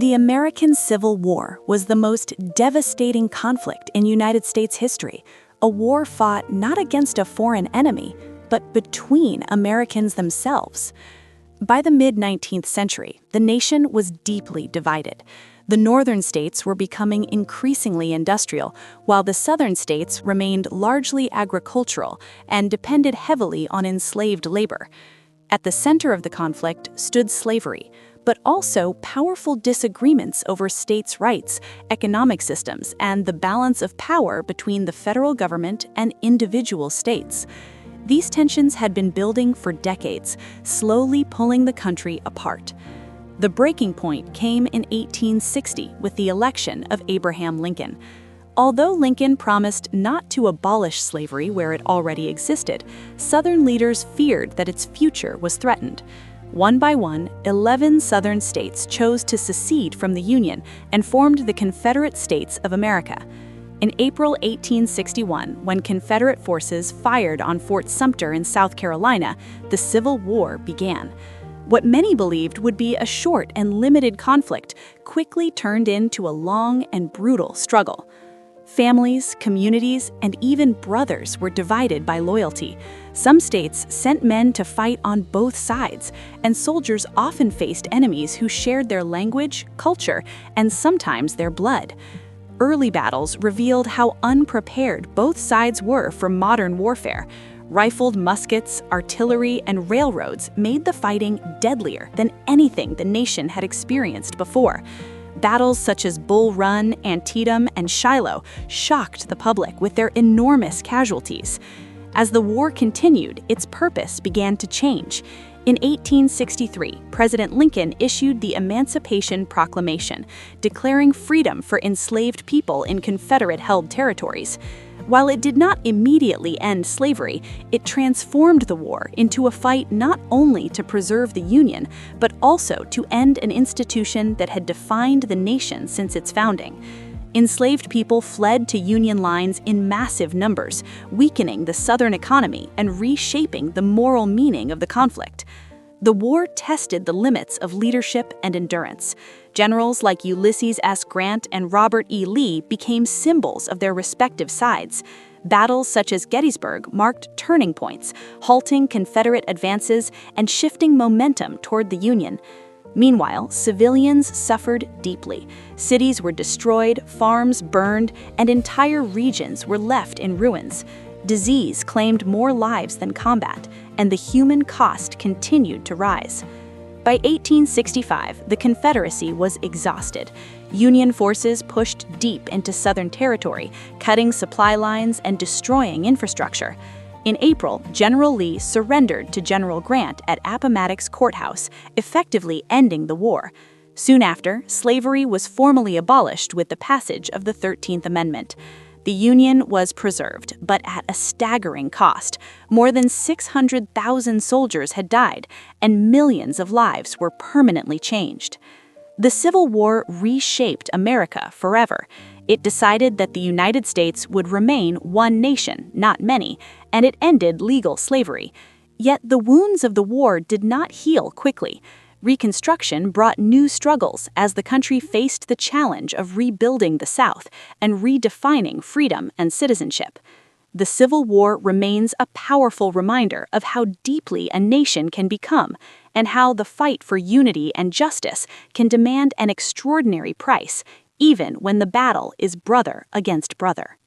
The American Civil War was the most devastating conflict in United States history, a war fought not against a foreign enemy, but between Americans themselves. By the mid-19th century, the nation was deeply divided. The northern states were becoming increasingly industrial, while the southern states remained largely agricultural and depended heavily on enslaved labor. At the center of the conflict stood slavery, but also powerful disagreements over states' rights, economic systems, and the balance of power between the federal government and individual states. These tensions had been building for decades, slowly pulling the country apart. The breaking point came in 1860 with the election of Abraham Lincoln. Although Lincoln promised not to abolish slavery where it already existed, Southern leaders feared that its future was threatened. One by one, 11 Southern states chose to secede from the Union and formed the Confederate States of America. In April 1861, when Confederate forces fired on Fort Sumter in South Carolina, the Civil War began. What many believed would be a short and limited conflict quickly turned into a long and brutal struggle. Families, communities, and even brothers were divided by loyalty. Some states sent men to fight on both sides, and soldiers often faced enemies who shared their language, culture, and sometimes their blood. Early battles revealed how unprepared both sides were for modern warfare. Rifled muskets, artillery, and railroads made the fighting deadlier than anything the nation had experienced before. Battles such as Bull Run, Antietam, and Shiloh shocked the public with their enormous casualties. As the war continued, its purpose began to change. In 1863, President Lincoln issued the Emancipation Proclamation, declaring freedom for enslaved people in Confederate-held territories. While it did not immediately end slavery, it transformed the war into a fight not only to preserve the Union, but also to end an institution that had defined the nation since its founding. Enslaved people fled to Union lines in massive numbers, weakening the Southern economy and reshaping the moral meaning of the conflict. The war tested the limits of leadership and endurance. Generals like Ulysses S. Grant and Robert E. Lee became symbols of their respective sides. Battles such as Gettysburg marked turning points, halting Confederate advances and shifting momentum toward the Union. Meanwhile, civilians suffered deeply. Cities were destroyed, farms burned, and entire regions were left in ruins. Disease claimed more lives than combat, and the human cost continued to rise. By 1865, the Confederacy was exhausted. Union forces pushed deep into Southern territory, cutting supply lines and destroying infrastructure. In April, General Lee surrendered to General Grant at Appomattox Courthouse, effectively ending the war. Soon after, slavery was formally abolished with the passage of the 13th Amendment. The Union was preserved, but at a staggering cost. More than 600,000 soldiers had died, and millions of lives were permanently changed. The Civil War reshaped America forever. It decided that the United States would remain one nation, not many, and it ended legal slavery. Yet the wounds of the war did not heal quickly. Reconstruction brought new struggles as the country faced the challenge of rebuilding the South and redefining freedom and citizenship. The Civil War remains a powerful reminder of how deeply a nation can become and how the fight for unity and justice can demand an extraordinary price, even when the battle is brother against brother.